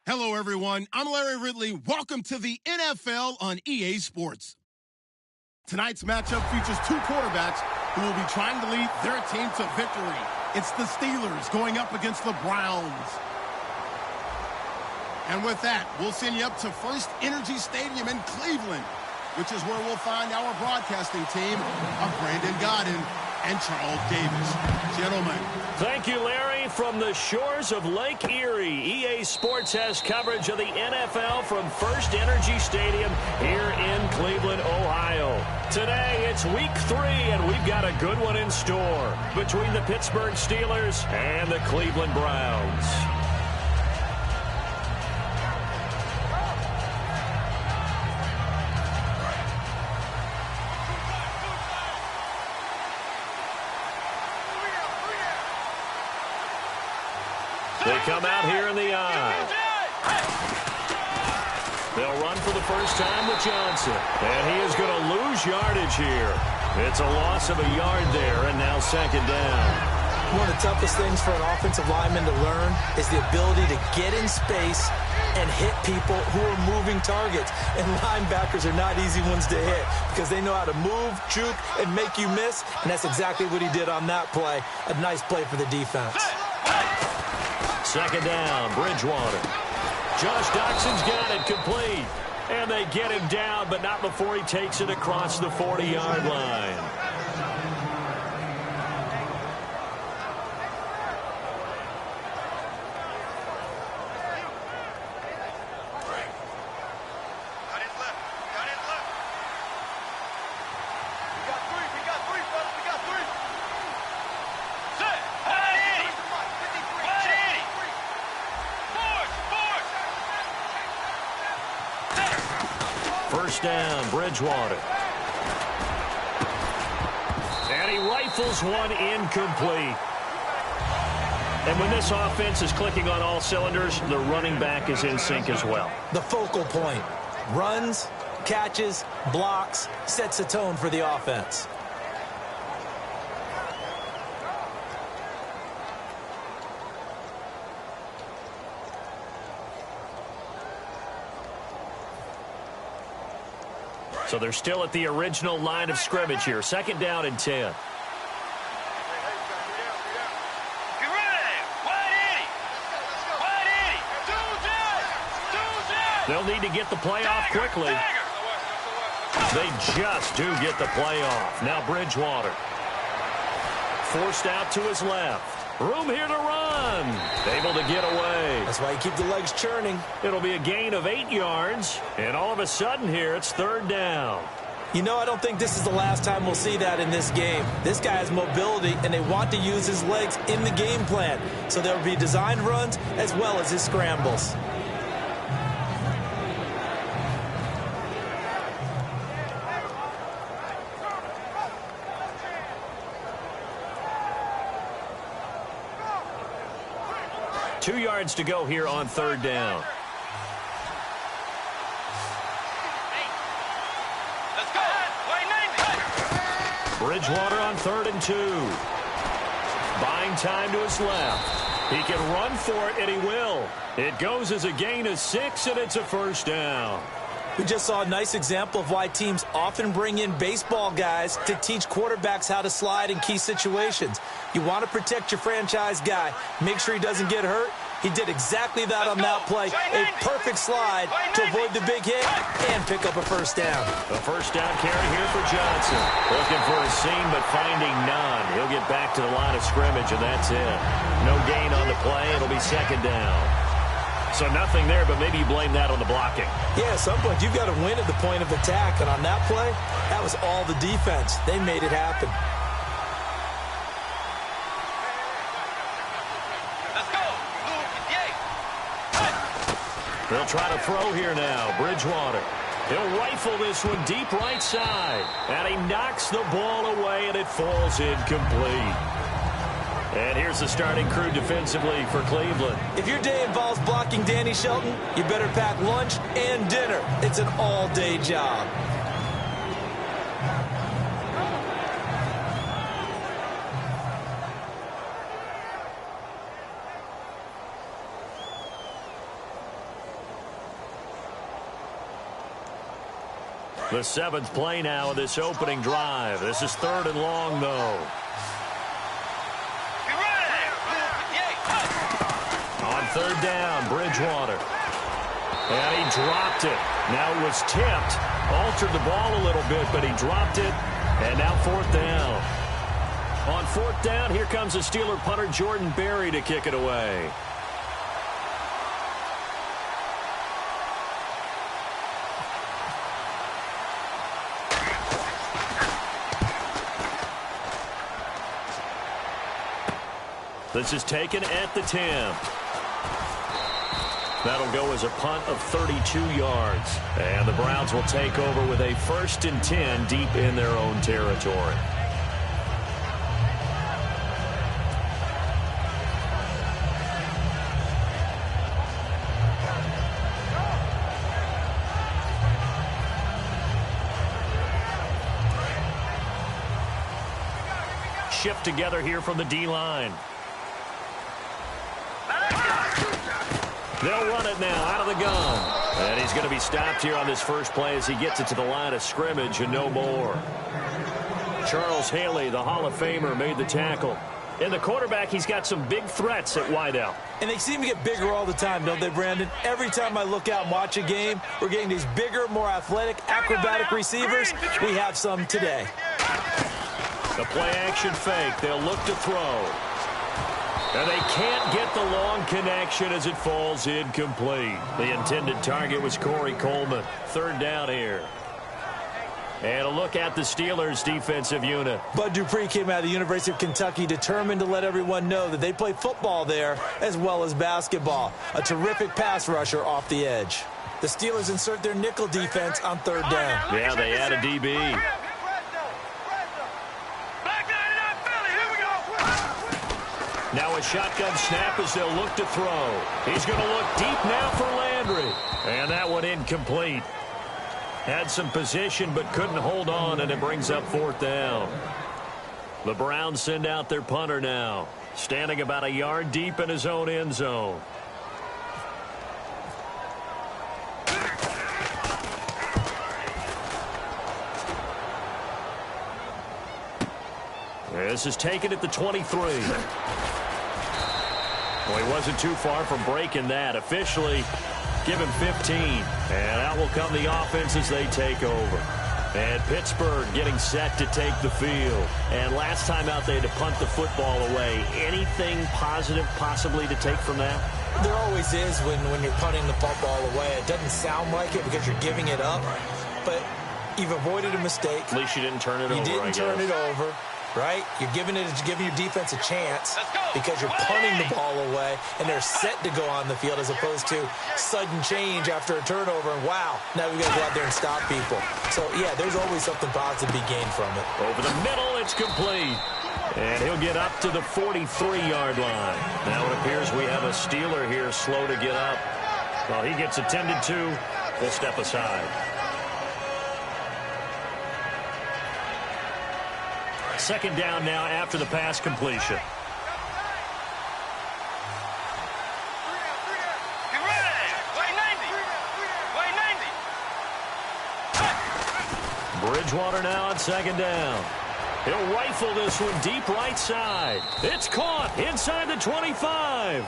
Hello, everyone. I'm Larry Ridley. Welcome to the NFL on EA Sports. Tonight's matchup features two quarterbacks who will be trying to lead their team to victory. It's the Steelers going up against the Browns. And with that, we'll send you up to First Energy Stadium in Cleveland, which is where we'll find our broadcasting team of Brandon Godden and Charles Davis. Gentlemen. Thank you, Larry. From the shores of Lake Erie, EA Sports has coverage of the NFL from First Energy Stadium here in Cleveland, Ohio. Today, it's week 3, and we've got a good one in store between the Pittsburgh Steelers and the Cleveland Browns. They come out here in the eye. They'll run for the first time with Johnson. And he is going to lose yardage here. It's a loss of a yard there, and now second down. One of the toughest things for an offensive lineman to learn is the ability to get in space and hit people who are moving targets. And linebackers are not easy ones to hit because they know how to move, juke, and make you miss. And that's exactly what he did on that play. A nice play for the defense. Second down, Bridgewater. Josh Doxson's got it complete. And they get him down, but not before he takes it across the 40-yard line. First down, Bridgewater. And he rifles one incomplete. And when this offense is clicking on all cylinders, the running back is in sync as well. The focal point. Runs, catches, blocks, sets the tone for the offense. So they're still at the original line of scrimmage here. Second down and 10. They'll need to get the play off quickly. They just do get the play off. Now Bridgewater. Forced out to his left. Room here to run. Able to get away. That's why you keep the legs churning. It'll be a gain of 8 yards. And all of a sudden here, it's third down. You know, I don't think this is the last time we'll see that in this game. This guy has mobility, and they want to use his legs in the game plan. So there will be designed runs as well as his scrambles. Two yards to go here on third down. Let's go. Bridgewater on 3rd and 2. Buying time to his left. He can run for it, and he will. It goes as a gain of 6, and it's a first down. We just saw a nice example of why teams often bring in baseball guys to teach quarterbacks how to slide in key situations. You want to protect your franchise guy. Make sure he doesn't get hurt. He did exactly that on that play. A perfect slide to avoid the big hit and pick up a first down. A first down carry here for Johnson. Looking for a seam, but finding none. He'll get back to the line of scrimmage, and that's it. No gain on the play. It'll be second down. So nothing there, but maybe you blame that on the blocking. Yeah, at some point you've got to win at the point of attack. And on that play, that was all the defense. They made it happen. They'll try to throw here now. Bridgewater. He'll rifle this one deep right side. And he knocks the ball away, and it falls incomplete. And here's the starting crew defensively for Cleveland. If your day involves blocking Danny Shelton, you better pack lunch and dinner. It's an all-day job. The 7th play now of this opening drive. This is 3rd and long, though. On 3rd down, Bridgewater. And he dropped it. Now it was tipped. Altered the ball a little bit, but he dropped it. And now 4th down. On 4th down, here comes the Steeler punter Jordan Berry to kick it away. This is taken at the 10. That'll go as a punt of 32 yards. And the Browns will take over with a 1st and 10 deep in their own territory. Shift together here from the D-line. They'll run it now out of the gun. And he's going to be stopped here on this first play as he gets it to the line of scrimmage and no more. Charles Haley, the Hall of Famer, made the tackle. And the quarterback, he's got some big threats at wideout. And they seem to get bigger all the time, don't they, Brandon? Every time I look out and watch a game, we're getting these bigger, more athletic, acrobatic receivers. We have some today. The play-action fake. They'll look to throw. And they can't get the long connection as it falls incomplete. The intended target was Corey Coleman. 3rd down here. And a look at the Steelers' defensive unit. Bud Dupree came out of the University of Kentucky determined to let everyone know that they play football there as well as basketball. A terrific pass rusher off the edge. The Steelers insert their nickel defense on 3rd down. Yeah, they add a DB. Now a shotgun snap as they'll look to throw. He's going to look deep now for Landry. And that one incomplete. Had some position but couldn't hold on, and it brings up 4th down. The Browns send out their punter now, standing about a yard deep in his own end zone. This is taken at the 23. Well, he wasn't too far from breaking that. Officially, give him 15. And out will come the offense as they take over. And Pittsburgh getting set to take the field. And last time out, they had to punt the football away. Anything positive possibly to take from that? There always is when you're punting the football away. It doesn't sound like it because you're giving it up. But you've avoided a mistake. At least you didn't turn it over, You didn't turn it over. Right? You're giving your defense a chance because you're punting the ball away, and they're set to go on the field as opposed to sudden change after a turnover, and wow, now we've got to go out there and stop people. So, yeah, there's always something positive to be gained from it. Over the middle, it's complete. And he'll get up to the 43-yard line. Now it appears we have a Steeler here slow to get up. Well, he gets attended to. We'll step aside. Second down now after the pass completion. Bridgewater now on 2nd down. He'll rifle this one deep right side. It's caught inside the 25.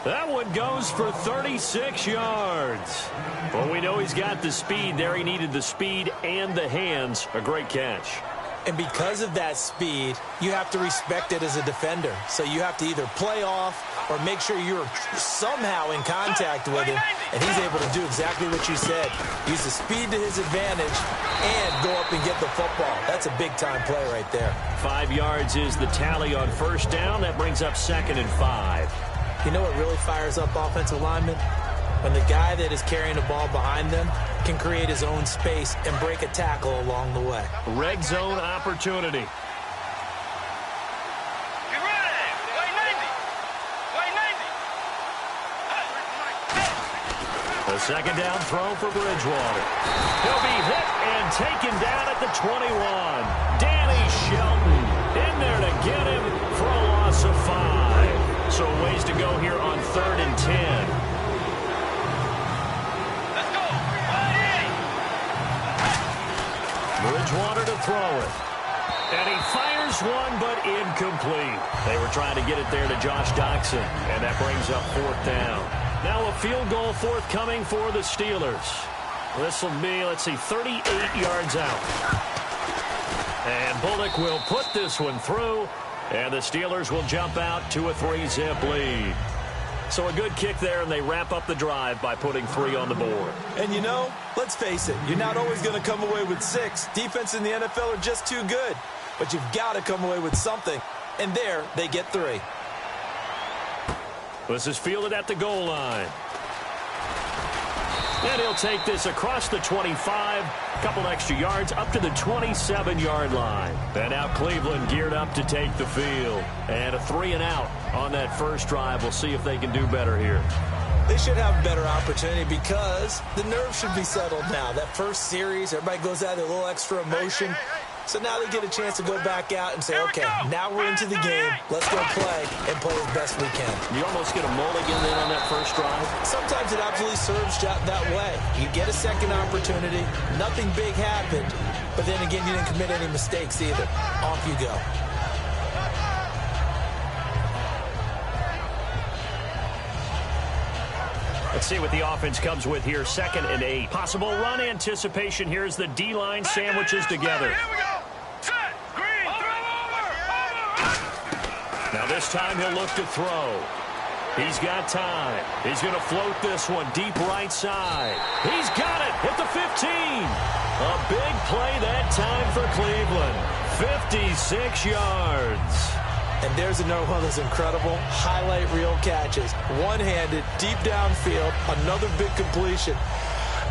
That one goes for 36 yards. Well, we know he's got the speed there. He needed the speed and the hands. A great catch. And because of that speed, you have to respect it as a defender. So you have to either play off or make sure you're somehow in contact with him. And he's able to do exactly what you said. Use the speed to his advantage and go up and get the football. That's a big-time play right there. 5 yards is the tally on 1st down. That brings up 2nd and 5. You know what really fires up offensive linemen? When the guy that is carrying the ball behind them can create his own space and break a tackle along the way. Red zone opportunity. The 2nd down throw for Bridgewater. He'll be hit and taken down at the 21. Danny Shelton in there to get him for a loss of 5. So a ways to go here on 3rd and 10. Bridgewater to throw it. And he fires one, but incomplete. They were trying to get it there to Josh Doxson, and that brings up 4th down. Now a field goal forthcoming for the Steelers. This will be, 38 yards out. And Bullock will put this one through, and the Steelers will jump out to a 3-zip lead. So a good kick there, and they wrap up the drive by putting 3 on the board. And let's face it, you're not always going to come away with 6. Defense in the NFL are just too good. But you've got to come away with something. And there, they get 3. This is fielded at the goal line. And he'll take this across the 25, a couple extra yards up to the 27-yard line. And now Cleveland geared up to take the field. And a 3-and-out on that first drive. We'll see if they can do better here. They should have a better opportunity because the nerves should be settled now. That first series, everybody goes out with a little extra emotion. So now they get a chance to go back out and say, okay, now we're into the game. Let's go play and play as best we can. You almost get a mulligan then on that first drive. Sometimes it absolutely serves that way. You get a second opportunity. Nothing big happened. But then again, you didn't commit any mistakes either. Off you go. Let's see what the offense comes with here. 2nd and 8. Possible run anticipation. Here's the D-line sandwiches together. Here we go. Set. Green. Over. Now this time he'll look to throw. He's got time. He's going to float this one deep right side. He's got it at the 15. A big play that time for Cleveland. 56 yards. And there's another one of those incredible highlight reel catches. One-handed, deep downfield, another big completion.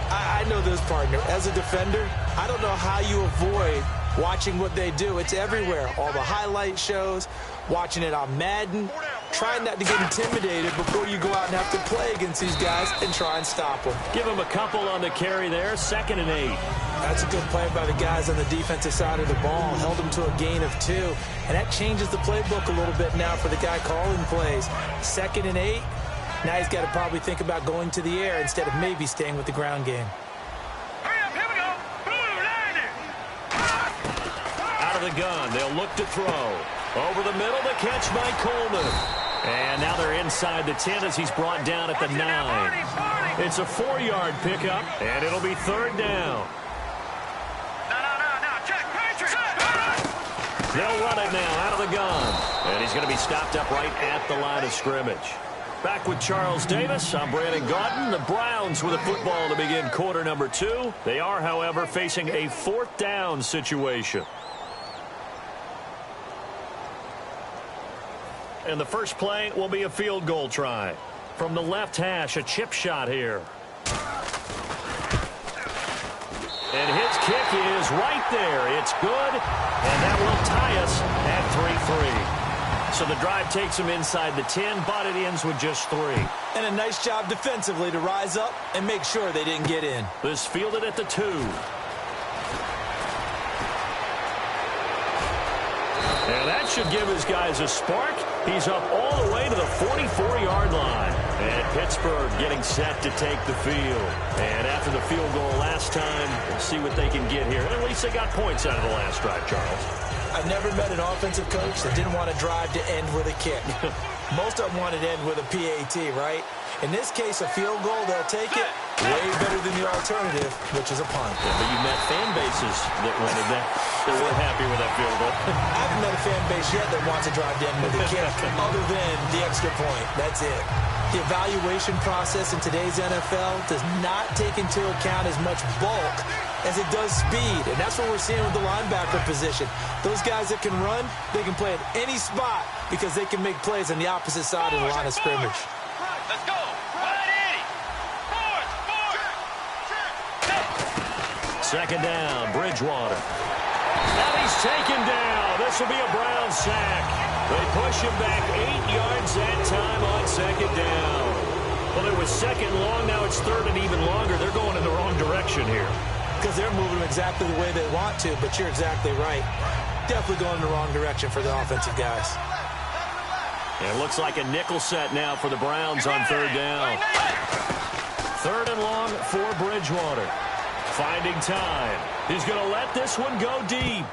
I know this, partner. As a defender, I don't know how you avoid watching what they do. It's everywhere. All the highlight shows, watching it on Madden, trying not to get intimidated before you go out and have to play against these guys and try and stop them. Give him a couple on the carry there. 2nd and 8. That's a good play by the guys on the defensive side of the ball. Held them to a gain of 2. And that changes the playbook a little bit now for the guy calling plays. 2nd and 8. Now he's got to probably think about going to the air instead of maybe staying with the ground game. Hurry up. Here we go. Out of the gun. They'll look to throw. Over the middle, the catch by Coleman. And now they're inside the 10 as he's brought down at the 9. It's a 4-yard pickup, and it'll be 3rd down. They'll run it now out of the gun. And he's going to be stopped up right at the line of scrimmage. Back with Charles Davis, I'm Brandon Gaudin. The Browns with a football to begin quarter number 2. They are, however, facing a 4th down situation. And the first play will be a field goal try. From the left hash, a chip shot here. And his kick is right there. It's good, and that will tie us at 3-3. So the drive takes him inside the 10, but it ends with just 3. And a nice job defensively to rise up and make sure they didn't get in. This fielded at the 2. And that should give his guys a spark. He's up all the way to the 44-yard line. And Pittsburgh getting set to take the field. And after the field goal last time, we'll see what they can get here. At least they got points out of the last drive, Charles. I've never met an offensive coach that didn't want to drive to end with a kick. Most of them wanted to end with a PAT, right? In this case, a field goal, they'll take it way better than the alternative, which is a punt. Yeah, but you met fan bases that wanted that. They weren't happy with that field goal. I haven't met a fan base yet that wants to drive to end with a kick other than the extra point. That's it. The evaluation process in today's NFL does not take into account as much bulk as it does speed, and that's what we're seeing with the linebacker position. Those guys that can run, they can play at any spot because they can make plays on the opposite side of the line of scrimmage. Let's go. Second down, Bridgewater. And he's taken down. This will be a Brown sack. They push him back 8 yards that time on second down. Well, it was second long. Now it's third and even longer. They're going in the wrong direction here. Because they're moving exactly the way they want to, but you're exactly right. Definitely going in the wrong direction for the offensive guys. And it looks like a nickel set now for the Browns on third down. 3rd and long for Bridgewater. Finding time. He's going to let this one go deep.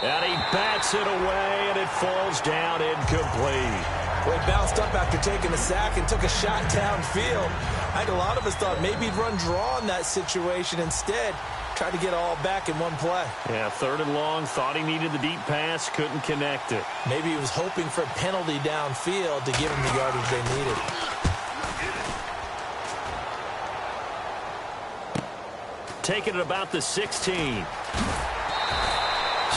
And he bats it away, and it falls down incomplete. Well, he bounced up after taking a sack and took a shot downfield. I think a lot of us thought maybe he'd run draw in that situation. Instead, tried to get it all back in one play. Yeah, 3rd and long. Thought he needed the deep pass. Couldn't connect it. Maybe he was hoping for a penalty downfield to give him the yardage they needed. Taking it about the 16.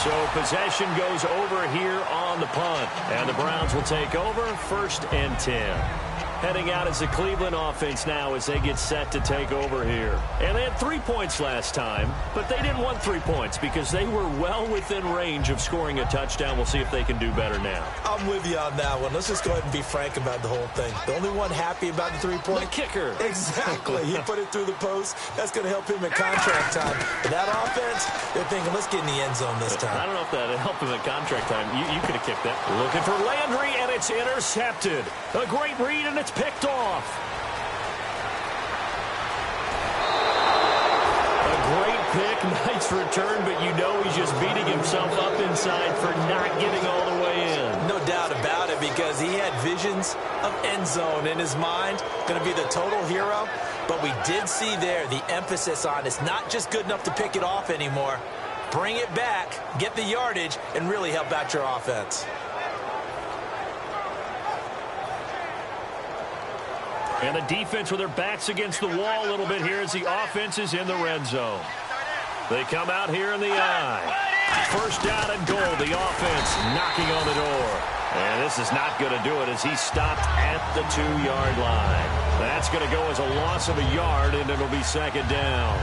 So possession goes over here on the punt. And the Browns will take over 1st and 10. Heading out as the Cleveland offense now as they get set to take over here. And they had 3 points last time, but they didn't want 3 points because they were well within range of scoring a touchdown. We'll see if they can do better now. I'm with you on that one. Let's just go ahead and be frank about the whole thing. The only one happy about the 3-point? The kicker. Exactly. He put it through the post. That's going to help him in contract time. But that offense, they're thinking, let's get in the end zone this time. I don't know if that helped him at contract time. You could have kicked that. Looking for Landry, and it's intercepted. A great read, and it's picked off. A great pick, nice return, but you know he's just beating himself up inside for not getting all the way in. No doubt about it, because he had visions of end zone in his mind. Going to be the total hero. But we did see there the emphasis on it's not just good enough to pick it off anymore. Bring it back, get the yardage, and really help out your offense. And the defense with their backs against the wall a little bit here as the offense is in the red zone. They come out here in the eye. 1st down and goal. The offense knocking on the door. And this is not going to do it as he stopped at the 2-yard line. That's going to go as a loss of a yard, and it'll be 2nd down.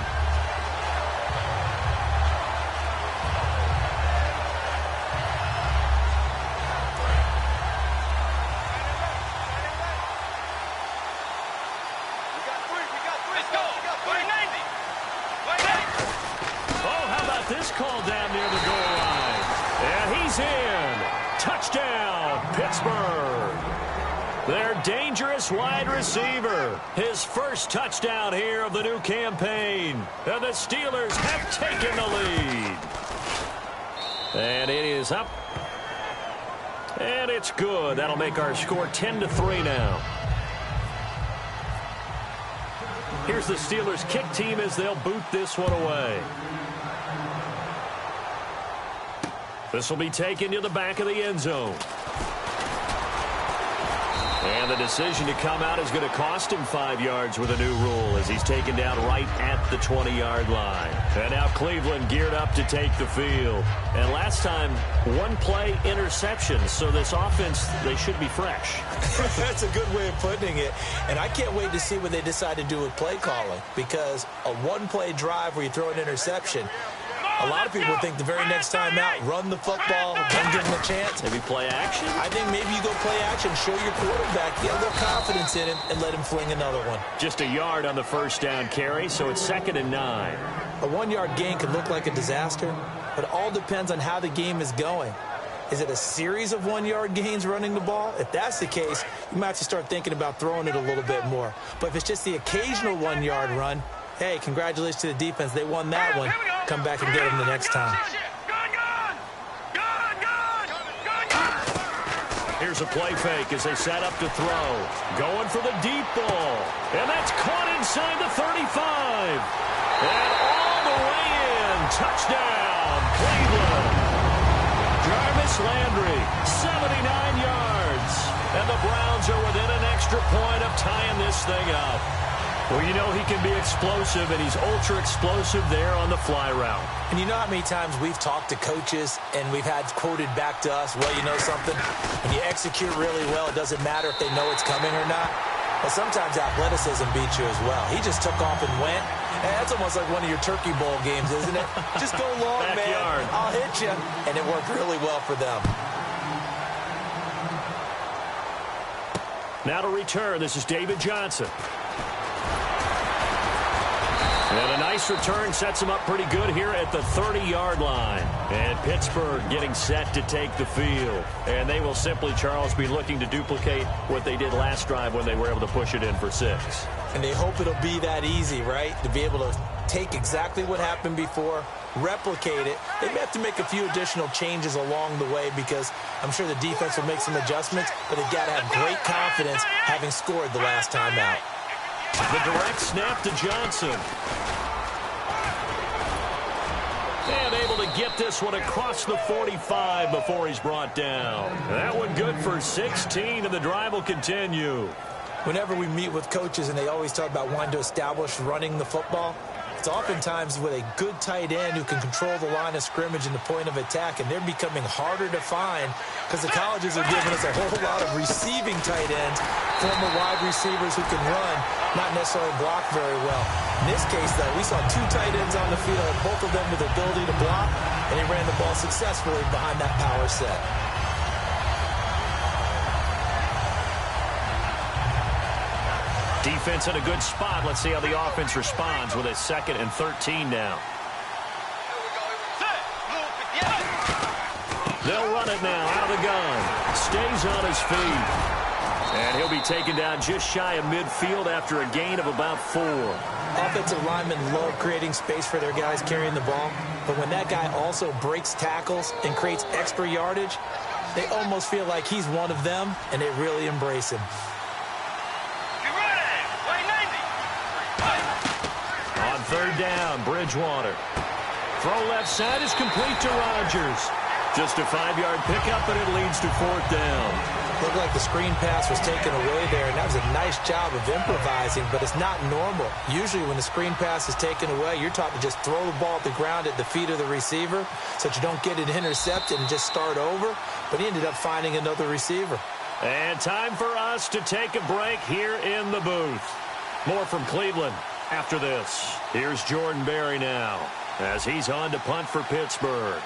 This call down near the goal line. And he's in. Touchdown, Pittsburgh. Their dangerous wide receiver. His first touchdown here of the new campaign. And the Steelers have taken the lead. And it is up. And it's good. That'll make our score 10-3 now. Here's the Steelers kick team as they'll boot this one away. This will be taken to the back of the end zone. And the decision to come out is going to cost him 5 yards with a new rule as he's taken down right at the 20-yard line. And now Cleveland geared up to take the field. And last time, 1-play interception. So this offense, they should be fresh. That's a good way of putting it. And I can't wait to see what they decide to do with play calling. Because a 1-play drive where you throw an interception, a lot of people think the very next time out, run the football, don't give him a chance. Maybe play action? I think maybe you go play action, show your quarterback, get a little confidence in him, and let him fling another one. Just a yard on the 1st down carry, so it's 2nd and 9. A 1-yard gain can look like a disaster, but it all depends on how the game is going. Is it a series of 1-yard gains running the ball? If that's the case, you might have to start thinking about throwing it a little bit more. But if it's just the occasional 1-yard run, hey, congratulations to the defense. They won that one. Come back and get them the next time. Here's a play fake as they set up to throw. Going for the deep ball. And that's caught inside the 35. And all the way in. Touchdown, Cleveland. Jarvis Landry, 79 yards. And the Browns are within an extra point of tying this thing up. Well, you know he can be explosive, and he's ultra-explosive there on the fly route. And you know how many times we've talked to coaches, and we've had quoted back to us, well, you know something? When you execute really well, it doesn't matter if they know it's coming or not. But sometimes athleticism beats you as well. He just took off and went. And that's almost like one of your Turkey Bowl games, isn't it? Just go long, Backyard. man. I'll hit you. And it worked really well for them. Now to return, this is David Johnson. And a nice return sets him up pretty good here at the 30-yard line. And Pittsburgh getting set to take the field. And they will simply, Charles, be looking to duplicate what they did last drive when they were able to push it in for 6. And they hope it'll be that easy, right? To be able to take exactly what happened before, replicate it. They may have to make a few additional changes along the way because I'm sure the defense will make some adjustments, but they've got to have great confidence having scored the last time out. The direct snap to Johnson. And able to get this one across the 45 before he's brought down. That one good for 16, and the drive will continue. Whenever we meet with coaches and they always talk about wanting to establish running the football, it's oftentimes with a good tight end who can control the line of scrimmage and the point of attack, and they're becoming harder to find because the colleges are giving us a whole lot of receiving tight ends, former wide receivers who can run, not necessarily block very well. In this case, though, we saw two tight ends on the field, both of them with the ability to block, and he ran the ball successfully behind that power set. Defense in a good spot. Let's see how the offense responds with a 2nd and 13 now. They'll run it now out of the gun. Stays on his feet. And he'll be taken down just shy of midfield after a gain of about 4. Offensive linemen love creating space for their guys carrying the ball, but when that guy also breaks tackles and creates extra yardage, they almost feel like he's one of them, and they really embrace him. On 3rd down, Bridgewater. Throw left side is complete to Rodgers. Just a 5-yard pickup, and it leads to 4th down. Looked like the screen pass was taken away there, and that was a nice job of improvising, but it's not normal. Usually when the screen pass is taken away, you're taught to just throw the ball at the ground at the feet of the receiver so that you don't get it intercepted and just start over, but he ended up finding another receiver. And time for us to take a break here in the booth. More from Cleveland after this. Here's Jordan Berry now as he's on to punt for Pittsburgh.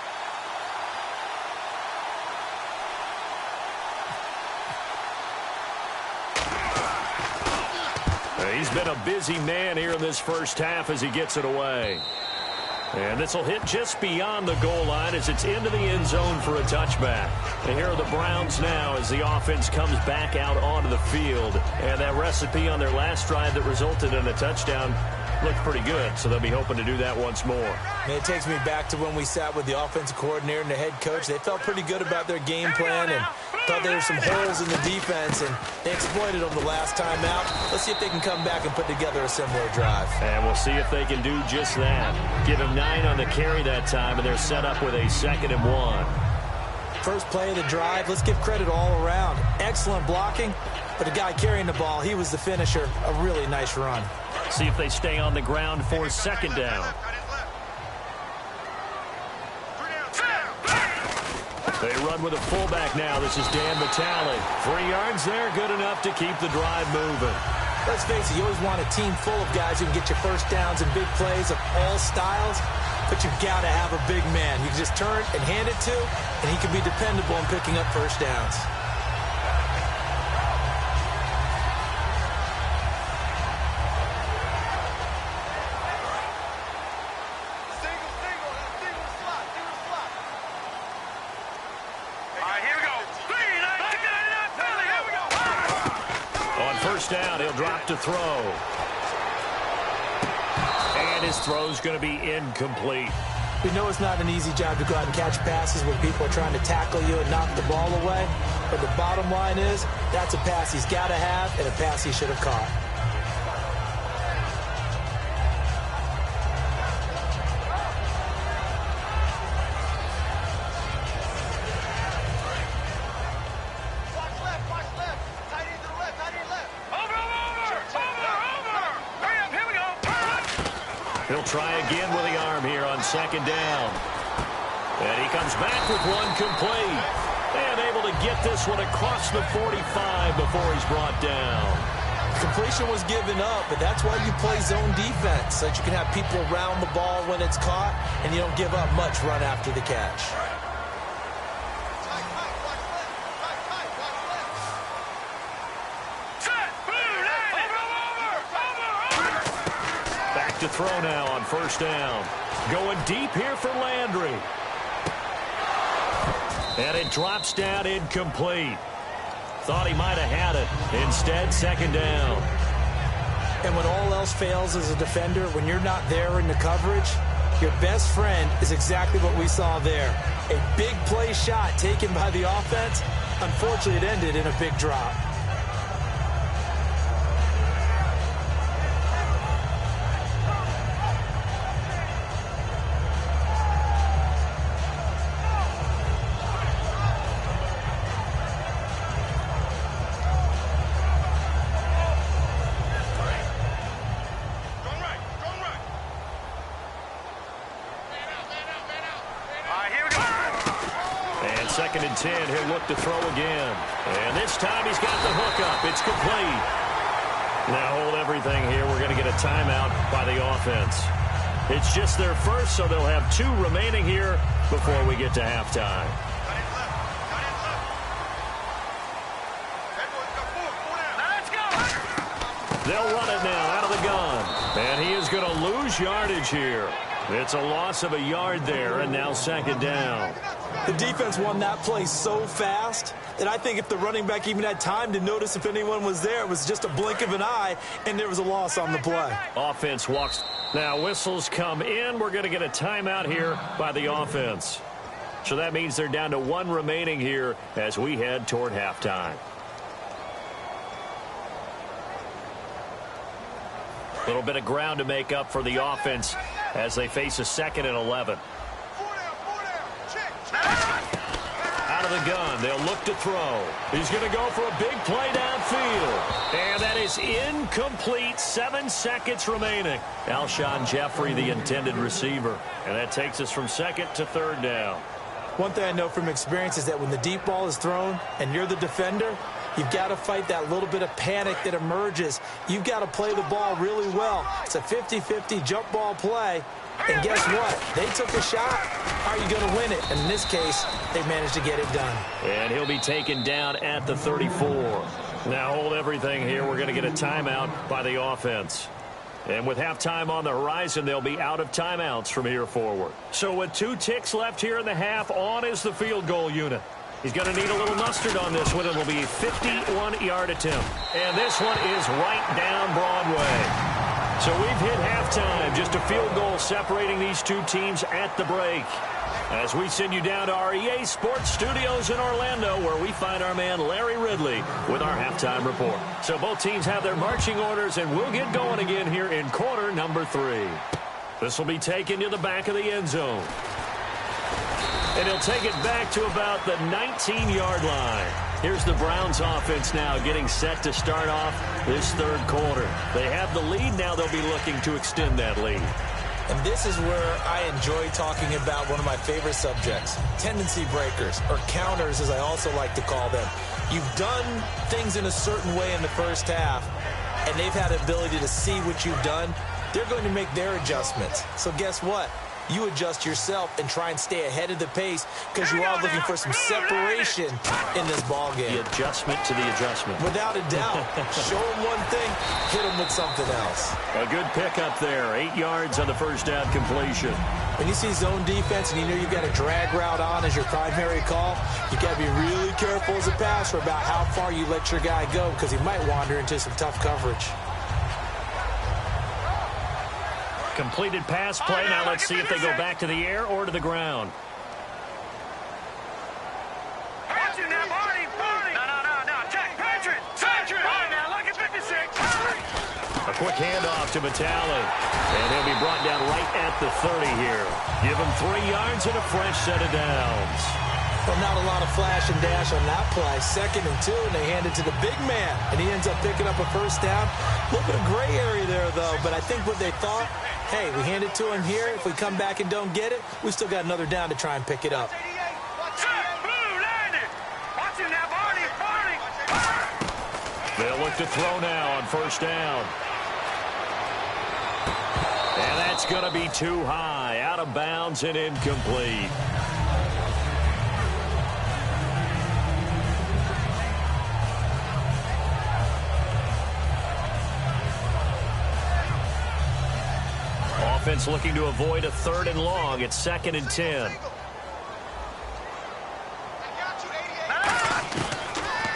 He's been a busy man here in this first half as he gets it away. And this will hit just beyond the goal line as it's into the end zone for a touchback. And here are the Browns now as the offense comes back out onto the field. And that recipe on their last drive that resulted in a touchdown looked pretty good, so they'll be hoping to do that once more. And it takes me back to when we sat with the offensive coordinator and the head coach. They felt pretty good about their game plan and thought there were some holes in the defense, and they exploited them the last time out. Let's see if they can come back and put together a similar drive. And we'll see if they can do just that. Give him 9 on the carry that time, and they're set up with a 2nd and 1. First play of the drive, let's give credit all around. Excellent blocking, but the guy carrying the ball, he was the finisher. A really nice run. See if they stay on the ground for 2nd down. They run with a fullback now. This is Dan Vitale. 3 yards there, good enough to keep the drive moving. Let's face it, you always want a team full of guys who can get you first downs and big plays of all styles, but you've got to have a big man. You can just turn and hand it to, and he can be dependable in picking up first downs. Down, he'll drop to throw. And his throw's going to be incomplete. We know it's not an easy job to go out and catch passes when people are trying to tackle you and knock the ball away. But the bottom line is, that's a pass he's got to have and a pass he should have caught. He'll try again with the arm here on 2nd down. And he comes back with one complete. And able to get this one across the 45 before he's brought down. Completion was given up, but that's why you play zone defense, so that you can have people around the ball when it's caught, and you don't give up much run after the catch. To throw now on 1st down. Going deep here for Landry. And it drops down incomplete. Thought he might have had it. Instead, 2nd down. And when all else fails as a defender, when you're not there in the coverage, your best friend is exactly what we saw there. A big play shot taken by the offense. Unfortunately, it ended in a big drop. Second and 10, he'll look to throw again. And this time he's got the hook up. It's complete. Now hold everything here. We're going to get a timeout by the offense. It's just their first, so they'll have 2 remaining here before we get to halftime. They'll run it now out of the gun. And he is going to lose yardage here. It's a loss of a yard there, and now second down. The defense won that play so fast that I think if the running back even had time to notice if anyone was there, it was just a blink of an eye, and there was a loss on the play. Offense walks. Now whistles come in. We're going to get a timeout here by the offense. So that means they're down to 1 remaining here as we head toward halftime. A little bit of ground to make up for the offense as they face a 2nd and 11. Out of the gun, they'll look to throw. He's going to go for a big play downfield. And that is incomplete. 7 seconds remaining. Alshon Jeffrey, the intended receiver. And that takes us from 2nd to 3rd down. One thing I know from experience is that when the deep ball is thrown and you're the defender, you've got to fight that little bit of panic that emerges. You've got to play the ball really well. It's a 50-50 jump ball play. And guess what? They took a shot. How are you going to win it? And in this case, they managed to get it done. And he'll be taken down at the 34. Now hold everything here. We're going to get a timeout by the offense. And with halftime on the horizon, they'll be out of timeouts from here forward. So with 2 ticks left here in the half, on is the field goal unit. He's going to need a little mustard on this one. It'll be a 51-yard attempt. And this one is right down Broadway. So we've hit halftime. Just a field goal separating these 2 teams at the break. As we send you down to our EA Sports Studios in Orlando, where we find our man Larry Ridley with our halftime report. So both teams have their marching orders, and we'll get going again here in quarter number 3. This will be taken to the back of the end zone. And he'll take it back to about the 19-yard line. Here's the Browns offense now getting set to start off this 3rd quarter. They have the lead. Now they'll be looking to extend that lead. And this is where I enjoy talking about one of my favorite subjects, tendency breakers, or counters as I also like to call them. You've done things in a certain way in the first half, and they've had the ability to see what you've done. They're going to make their adjustments. So guess what? You adjust yourself and try and stay ahead of the pace because you are looking for some separation in this ball game. The adjustment to the adjustment. Without a doubt. Show them one thing, hit them with something else. A good pickup there. 8 yards on the first down completion. When you see zone defense and you know you've got a drag route on as your primary call, you've got to be really careful as a passer about how far you let your guy go because he might wander into some tough coverage. Completed pass play. Now let's see if they go back to the air or to the ground. A quick handoff to Vitale. And he'll be brought down right at the 30 here. Give him 3 yards and a fresh set of downs. Well, not a lot of flash and dash on that play. 2nd and 2, and they hand it to the big man. And he ends up picking up a first down. A little bit of gray area there, though. But I think what they thought, hey, we hand it to him here. If we come back and don't get it, we still got another down to try and pick it up. They'll look to throw now on first down. And that's going to be too high. Out of bounds and incomplete. Offense looking to avoid a 3rd and long. It's 2nd and 10.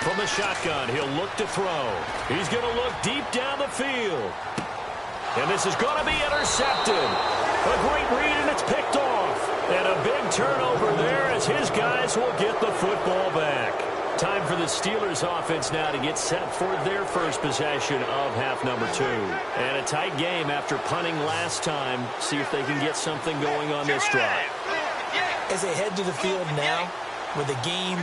From from the shotgun. He'll look to throw. He's going to look deep down the field. And this is going to be intercepted. A great read, and it's picked off. And a big turnover there as his guys will get the football back. Time for the Steelers offense now to get set for their first possession of half number 2. And a tight game after punting last time. See if they can get something going on this drive. As they head to the field now, with the game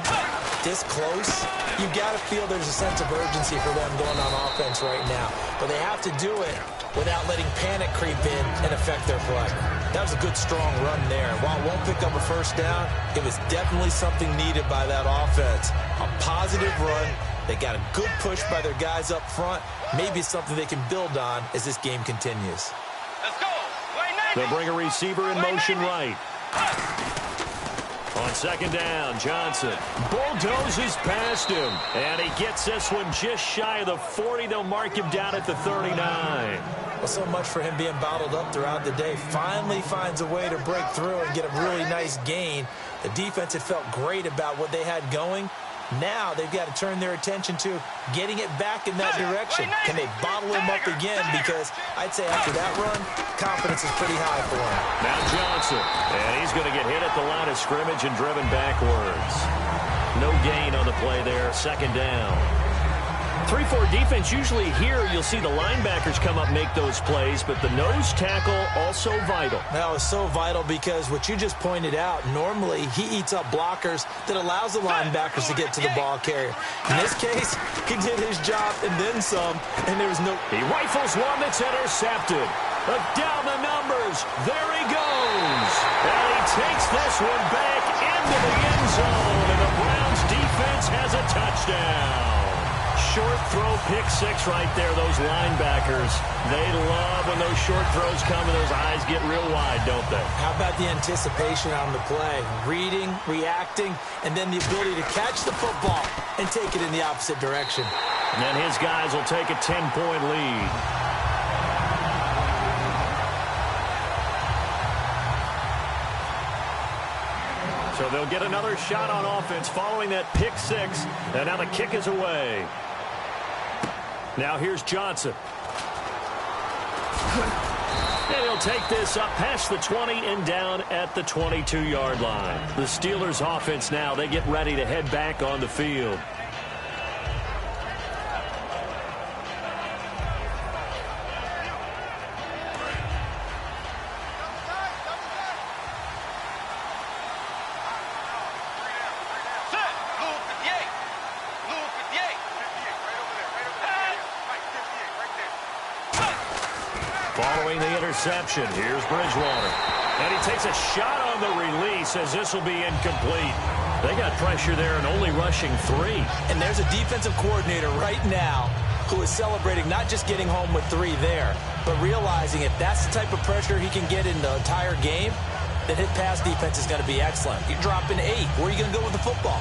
this close, you've got to feel there's a sense of urgency for them going on offense right now. But they have to do it without letting panic creep in and affect their play. That was a good, strong run there. While it won't pick up a first down, it was definitely something needed by that offense. A positive run. They got a good push by their guys up front. Maybe it's something they can build on as this game continues. Let's go. They'll bring a receiver in motion right. On second down, Johnson bulldozes past him. And he gets this one just shy of the 40. They'll mark him down at the 39. Well, so much for him being bottled up throughout the day. Finally finds a way to break through and get a really nice gain. The defense had felt great about what they had going. Now they've got to turn their attention to getting it back in that direction. Can they bottle him up again? Because I'd say after that run, confidence is pretty high for him. Now Johnson, and he's going to get hit at the line of scrimmage and driven backwards. No gain on the play there, second down. 3-4 defense, usually here you'll see the linebackers come up make those plays, but the nose tackle also vital. That was so vital because what you just pointed out, normally he eats up blockers that allows the linebackers to get to the ball carrier. In this case, he did his job and then some, and there was no... He rifles one that's intercepted. Down the numbers. There he goes. And he takes this one back into the end zone, and the Browns defense has a touchdown. Short throw, pick six right there. Those linebackers, they love when those short throws come and those eyes get real wide, don't they? How about the anticipation on the play? Reading, reacting, and then the ability to catch the football and take it in the opposite direction. And his guys will take a 10-point lead. So they'll get another shot on offense following that pick six. And now the kick is away. Now here's Johnson. And he'll take this up past the 20 and down at the 22-yard line. The Steelers offense now, they get ready to head back on the field. Following the interception, here's Bridgewater. And he takes a shot on the release as this will be incomplete. They got pressure there and only rushing 3. And there's a defensive coordinator right now who is celebrating not just getting home with 3 there, but realizing if that's the type of pressure he can get in the entire game, then his pass defense is going to be excellent. You're dropping 8. Where are you going to go with the football?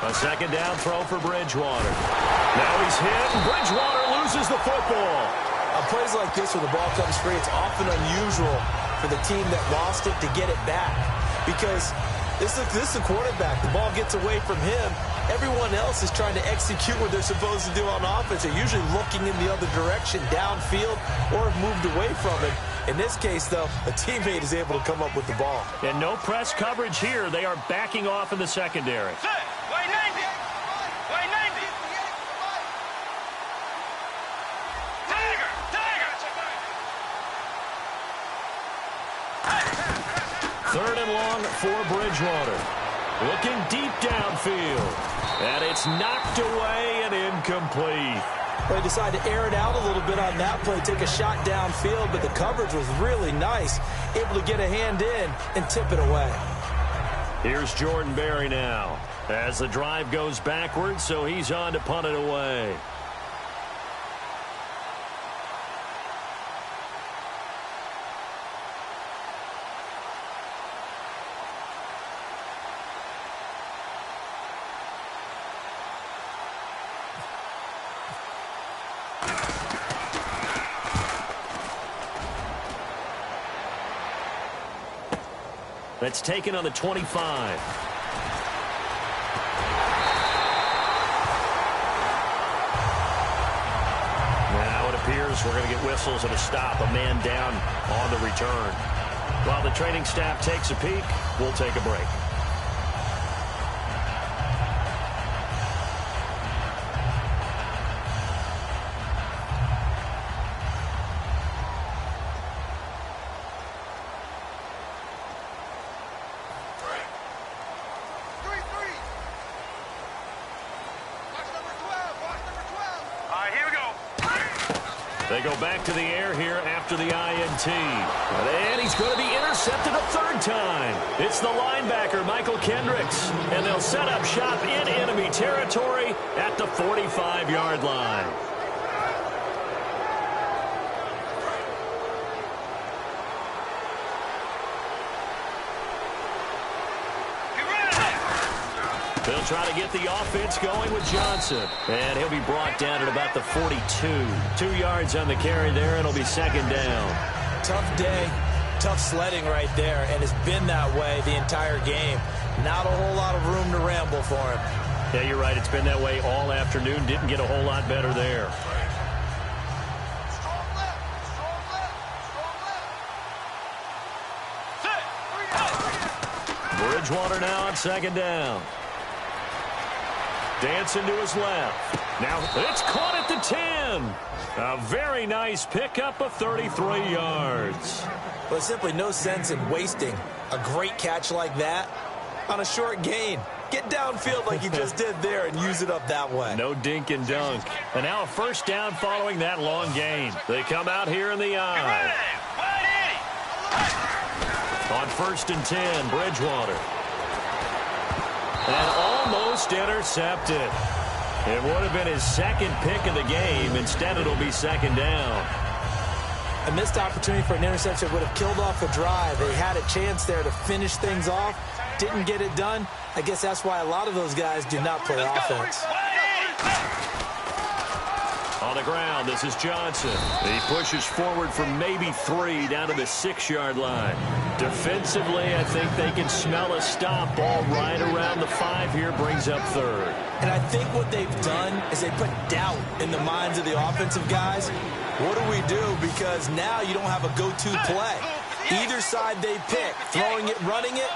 A second down throw for Bridgewater. Now he's hit, and Bridgewater loses the football. On plays like this where the ball comes free, it's often unusual for the team that lost it to get it back. Because this is the quarterback. The ball gets away from him. Everyone else is trying to execute what they're supposed to do on offense. They're usually looking in the other direction, downfield, or have moved away from it. In this case, though, a teammate is able to come up with the ball. And no press coverage here. They are backing off in the secondary. Third and long for Bridgewater. Looking deep downfield. And it's knocked away and incomplete. Well, he decided to air it out a little bit on that play, take a shot downfield, but the coverage was really nice. Able to get a hand in and tip it away. Here's Jordan Berry now as the drive goes backwards, so he's on to punt it away. That's taken on the 25. Appears we're going to get whistles and a stop, a man down on the return. While the training staff takes a peek, we'll take a break. They go back to the air here after the INT. And he's going to be intercepted a third time. It's the linebacker, Michael Kendricks. And they'll set up shop in enemy territory at the 45-yard line. They'll try to get the offense going with Johnson. And he'll be brought down at about the 42. 2 yards on the carry there, and it'll be second down. Tough day, tough sledding right there, and it's been that way the entire game. Not a whole lot of room to ramble for him. Yeah, you're right. It's been that way all afternoon. Didn't get a whole lot better there. Bridgewater now on second down. Dancing to his left. Now it's caught at the 10. A very nice pickup of 33 yards. But simply no sense in wasting a great catch like that on a short gain. Get downfield like you just did there and use it up that way. No dink and dunk. And now a first down following that long gain. They come out here in the eye. On 1st and 10, Bridgewater. And almost intercepted. It would have been his second pick of the game. Instead, it'll be second down. A missed opportunity for an interception would have killed off a drive. They had a chance there to finish things off. Didn't get it done. I guess that's why a lot of those guys do not play offense. On the ground, this is Johnson. He pushes forward for maybe 3 down to the 6-yard line. Defensively, I think they can smell a stop. Ball right around the 5 here, brings up 3rd. And I think what they've done is they put doubt in the minds of the offensive guys. What do we do? Because now you don't have a go-to play. Either side they pick, throwing it, running it,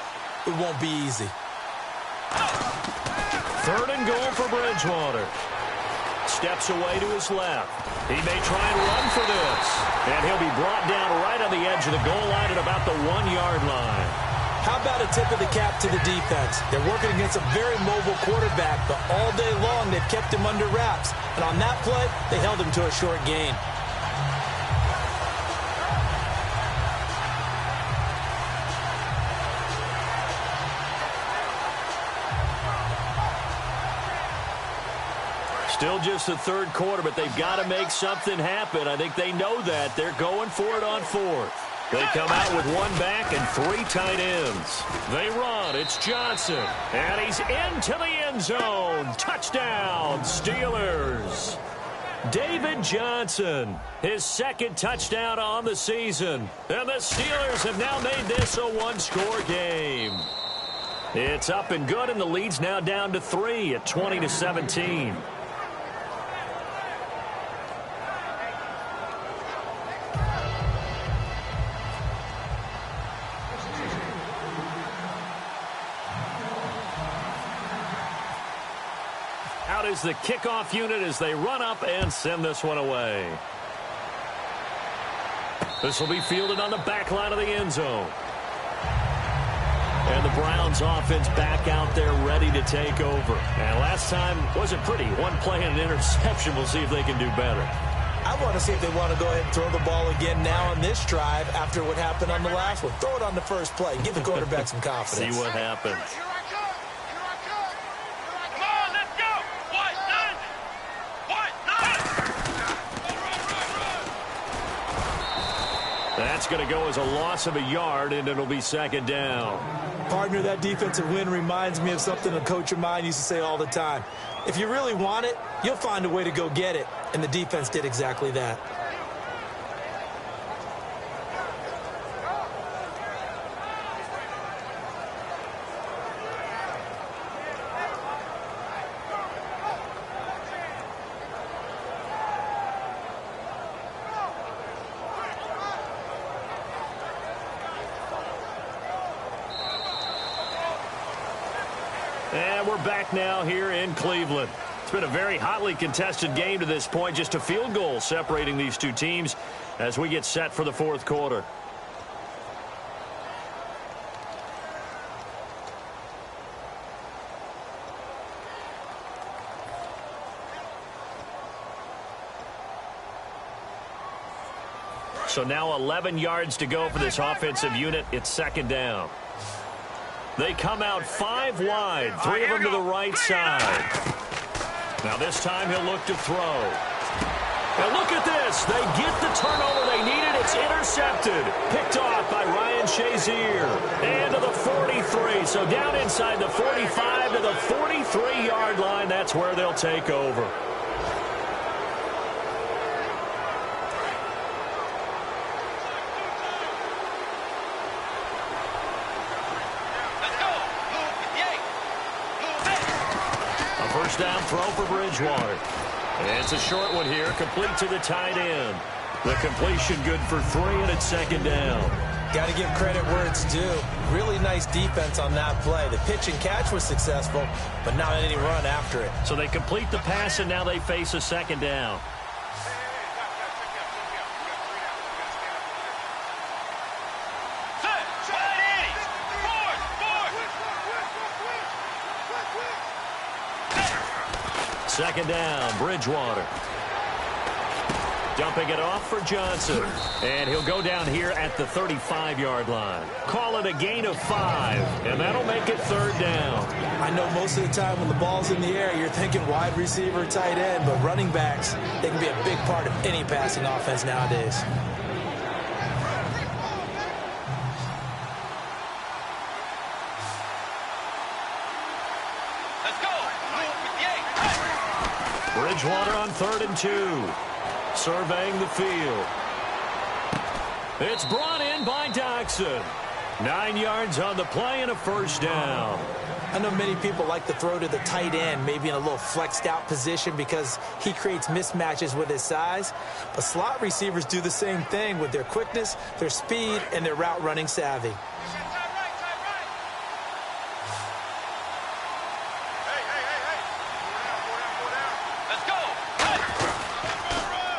it won't be easy. 3rd and goal for Bridgewater. Steps away to his left. He may try and run for this. And he'll be brought down right on the edge of the goal line at about the 1-yard line. How about a tip of the cap to the defense? They're working against a very mobile quarterback, but all day long they've kept him under wraps. And on that play, they held him to a short gain. Still just the 3rd quarter, but they've got to make something happen. I think they know that. They're going for it on 4th. They come out with 1 back and 3 tight ends. They run. It's Johnson. And he's into the end zone. Touchdown, Steelers. David Johnson, his 2nd touchdown on the season. And the Steelers have now made this a 1-score game. It's up and good, and the lead's now down to 3 at 20-17. Out is the kickoff unit as they run up and send this one away. This will be fielded on the back line of the end zone. And the Browns offense back out there ready to take over. And last time wasn't pretty. 1 play and an interception. We'll see if they can do better. I want to see if they want to go ahead and throw the ball again now on this drive after what happened on the last one. Throw it on the first play. Give the quarterback some confidence. See what happens. That's going to go as a loss of a yard, and it'll be second down. Partner, that defensive win reminds me of something a coach of mine used to say all the time. If you really want it, you'll find a way to go get it. And the defense did exactly that. And we're back now here in Cleveland. It's been a very hotly contested game to this point. Just a field goal separating these two teams as we get set for the fourth quarter. So now 11 yards to go for this offensive unit. It's second down. They come out 5 wide, 3 of them to the right side. Now this time he'll look to throw. And look at this. They get the turnover they needed. It's intercepted. Picked off by Ryan Shazier. And to the 43. So down inside the 45 to the 43-yard line. That's where they'll take over. First down throw for Bridgewater. And it's a short one here, complete to the tight end. The completion good for 3, and it's second down. Got to give credit where it's due. Really nice defense on that play. The pitch and catch was successful, but not any run after it. So they complete the pass, and now they face a second down. Second down, Bridgewater. Dumping it off for Johnson. And he'll go down here at the 35-yard line. Call it a gain of 5, and that'll make it third down. I know most of the time when the ball's in the air, you're thinking wide receiver, tight end, but running backs, they can be a big part of any passing offense nowadays. Bridgewater on 3rd and 2. Surveying the field. It's brought in by Doxson. 9 yards on the play and a first down. I know many people like to throw to the tight end, maybe in a little flexed out position because he creates mismatches with his size. But slot receivers do the same thing with their quickness, their speed, and their route running savvy.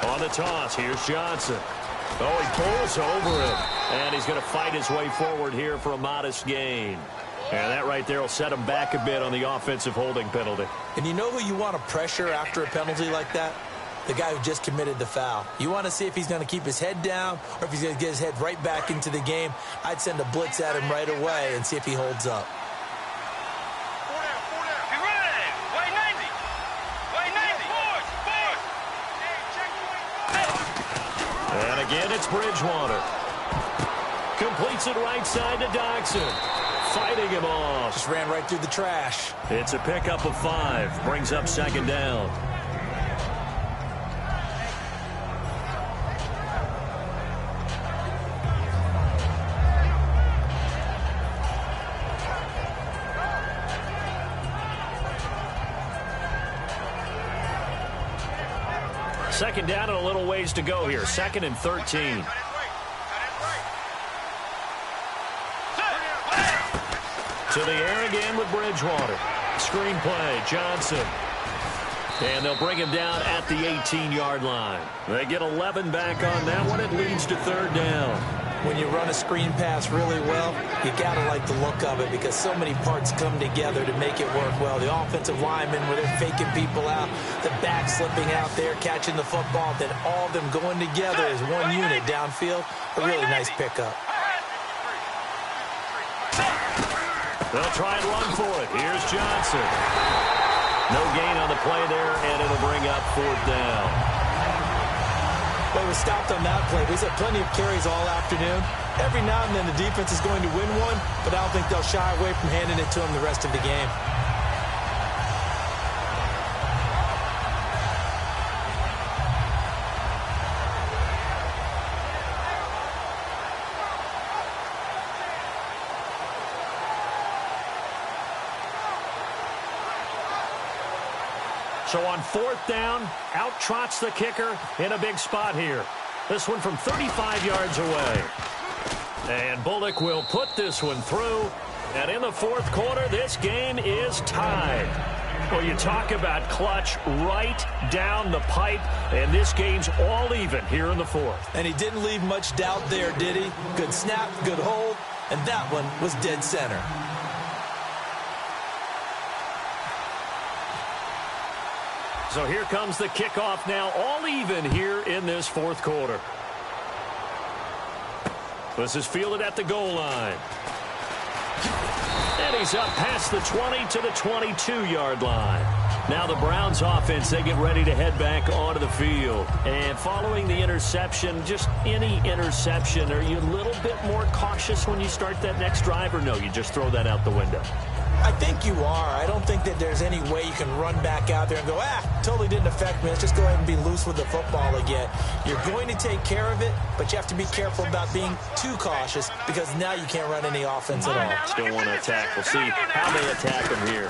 On the toss, here's Johnson. Oh, he pulls over it. And he's going to fight his way forward here for a modest gain. And that right there will set him back a bit on the offensive holding penalty. And you know who you want to pressure after a penalty like that? The guy who just committed the foul. You want to see if he's going to keep his head down or if he's going to get his head right back into the game. I'd send a blitz at him right away and see if he holds up. And again, it's Bridgewater. Completes it right side to Doxson. Fighting him off. Just ran right through the trash. It's a pickup of 5. Brings up second down. Second down and a little ways to go here. 2nd and 13. To the air again with Bridgewater. Screen play, Johnson. And they'll bring him down at the 18-yard line. They get 11 back on that one. It leads to third down. When you run a screen pass really well, you got to like the look of it because so many parts come together to make it work well. The offensive linemen, where they're faking people out, the back slipping out there, catching the football, then all of them going together as one unit downfield. A really nice pickup. They'll try and run for it. Here's Johnson. No gain on the play there, and it'll bring up fourth down. Well, he was stopped on that play. He's had plenty of carries all afternoon. Every now and then the defense is going to win one, but I don't think they'll shy away from handing it to him the rest of the game. So on fourth down, out trots the kicker in a big spot here. This one from 35 yards away. And Bullock will put this one through. And in the fourth quarter, this game is tied. Well, you talk about clutch right down the pipe, and this game's all even here in the fourth. And he didn't leave much doubt there, did he? Good snap, good hold, and that one was dead center. So here comes the kickoff now, all even here in this fourth quarter. This is fielded at the goal line. And he's up past the 20 to the 22-yard line. Now the Browns offense, they get ready to head back onto the field. And following the interception, just any interception, are you a little bit more cautious when you start that next drive, or no, you just throw that out the window? I think you are. I don't think that there's any way you can run back out there and go, totally didn't affect me. Let's just go ahead and be loose with the football again. You're going to take care of it, but you have to be careful about being too cautious because now you can't run any offense at all. Still want to attack. We'll see how they attack him here.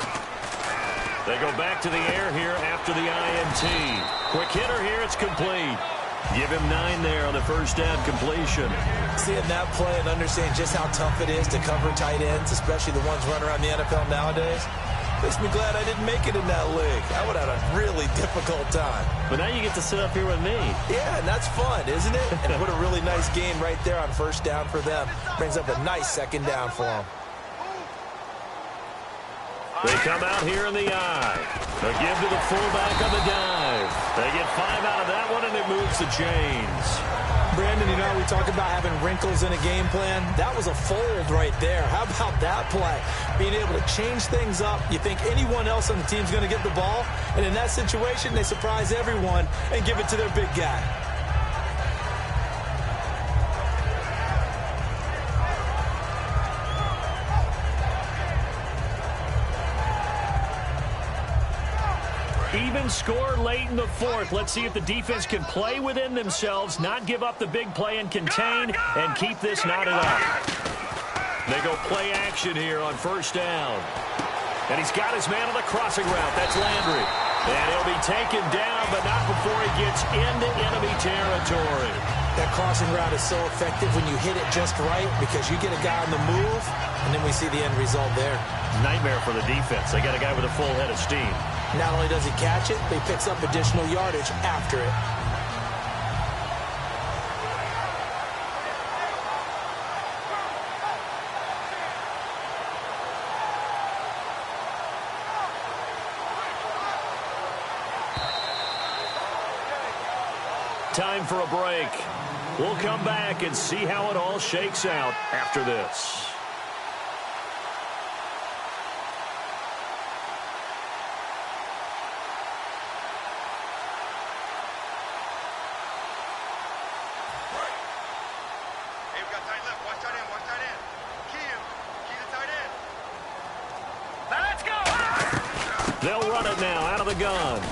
They go back to the air here after the INT. Quick hitter here. It's complete. Give him 9 there on the first down completion. Seeing that play and understanding just how tough it is to cover tight ends, especially the ones running around the NFL nowadays, makes me glad I didn't make it in that league. I would have had a really difficult time. But now you get to sit up here with me. Yeah, and that's fun, isn't it? And what a really nice game right there on first down for them. Brings up a nice second down for them. They come out here in the eye. They give to the fullback on the dive. They get 5 out of that one, and it moves the chains. Brandon, you know, we talk about having wrinkles in a game plan. That was a fold right there. How about that play? Being able to change things up. You think anyone else on the team's going to get the ball, and in that situation, they surprise everyone and give it to their big guy. Even score late in the fourth. Let's see if the defense can play within themselves, not give up the big play and contain, and keep this knotted up. They go play action here on first down. And he's got his man on the crossing route. That's Landry. And he'll be taken down, but not before he gets into enemy territory. That crossing route is so effective when you hit it just right because you get a guy on the move, and then we see the end result there. Nightmare for the defense. They got a guy with a full head of steam. Not only does he catch it, but he picks up additional yardage after it. Time for a break. We'll come back and see how it all shakes out after this. They'll run it now out of the gun.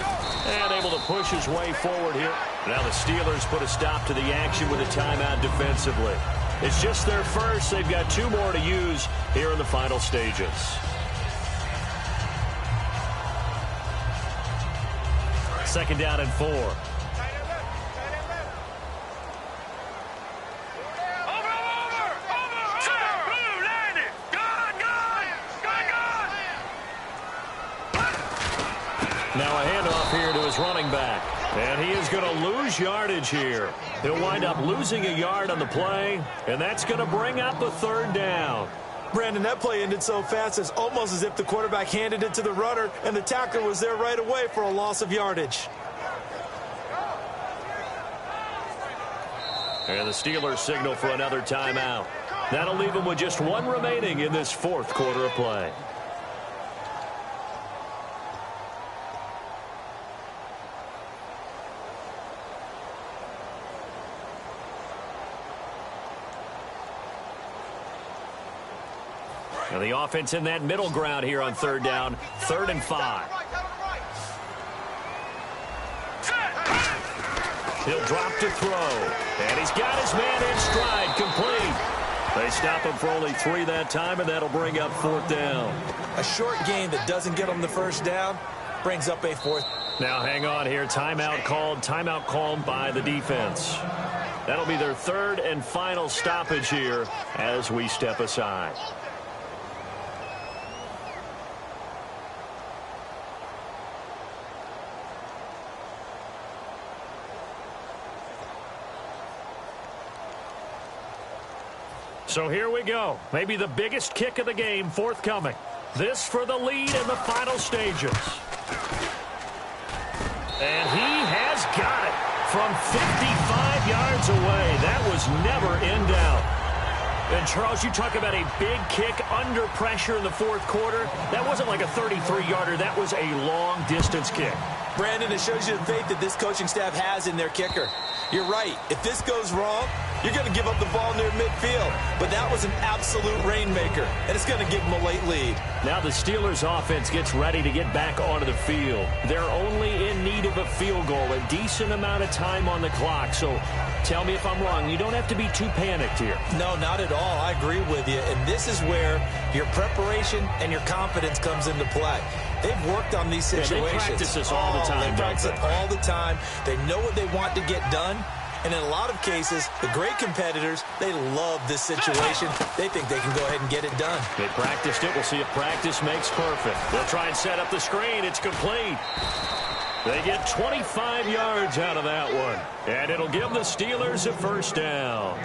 And able to push his way forward here. Now the Steelers put a stop to the action with a timeout defensively. It's just their first. They've got 2 more to use here in the final stages. Second down and 4. Now a handoff here to his running back. And he is going to lose yardage here. He'll wind up losing a yard on the play, and that's going to bring up a third down. Brandon, that play ended so fast, it's almost as if the quarterback handed it to the runner, and the tackler was there right away for a loss of yardage. And the Steelers signal for another timeout. That'll leave them with just 1 remaining in this fourth quarter of play. Now the offense in that middle ground here on third down, 3rd and 5. He'll drop to throw. And he's got his man in stride, complete. They stop him for only 3 that time, and that'll bring up 4th down. A short game that doesn't get them the first down brings up a 4th. Now hang on here. Timeout called by the defense. That'll be their 3rd and final stoppage here as we step aside. So here we go. Maybe the biggest kick of the game forthcoming. This for the lead in the final stages. And he has got it from 55 yards away. That was never in doubt. And, Charles, you talk about a big kick under pressure in the fourth quarter. That wasn't like a 33-yarder. That was a long-distance kick. Brandon, it shows you the faith that this coaching staff has in their kicker. You're right. If this goes wrong, you're going to give up the ball near midfield. But that was an absolute rainmaker, and it's going to give them a late lead. Now the Steelers' offense gets ready to get back onto the field. They're only in need of a field goal, a decent amount of time on the clock. So tell me if I'm wrong. You don't have to be too panicked here. No, not at all. I agree with you. And this is where your preparation and your confidence comes into play. They've worked on these situations. They practice this all the time. They practice it all the time. They know what they want to get done. And in a lot of cases, the great competitors, they love this situation. They think they can go ahead and get it done. They practiced it. We'll see if practice makes perfect. They'll try and set up the screen. It's complete. They get 25 yards out of that one. And it'll give the Steelers a first down.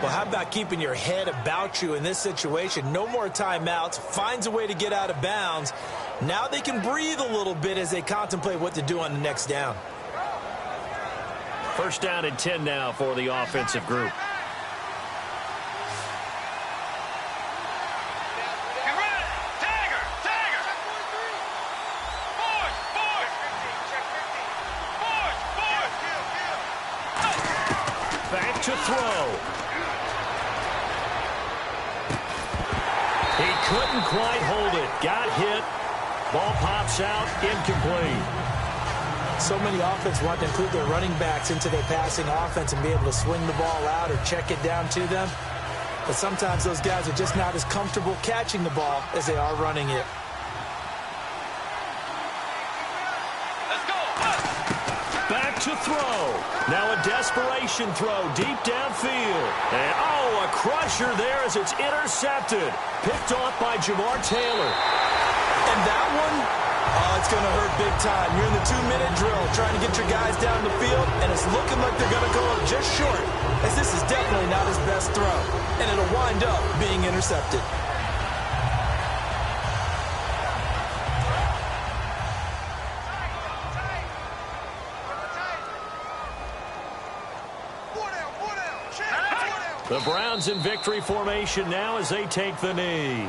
Well, how about keeping your head about you in this situation? No more timeouts. Finds a way to get out of bounds. Now they can breathe a little bit as they contemplate what to do on the next down. First down and 10 now for the offensive group. Back to throw. He couldn't quite hold it. Got hit. Ball pops out. Incomplete. So many offenses want to include their running backs into their passing offense and be able to swing the ball out or check it down to them. But sometimes those guys are just not as comfortable catching the ball as they are running it. Let's go. Back to throw. Now a desperation throw deep downfield. And, a crusher there as it's intercepted. Picked off by Jamar Taylor. And that one... it's going to hurt big time. You're in the 2-minute drill trying to get your guys down the field, and it's looking like they're going to go up just short, as this is definitely not his best throw, and it'll wind up being intercepted. The Browns in victory formation now as they take the knee.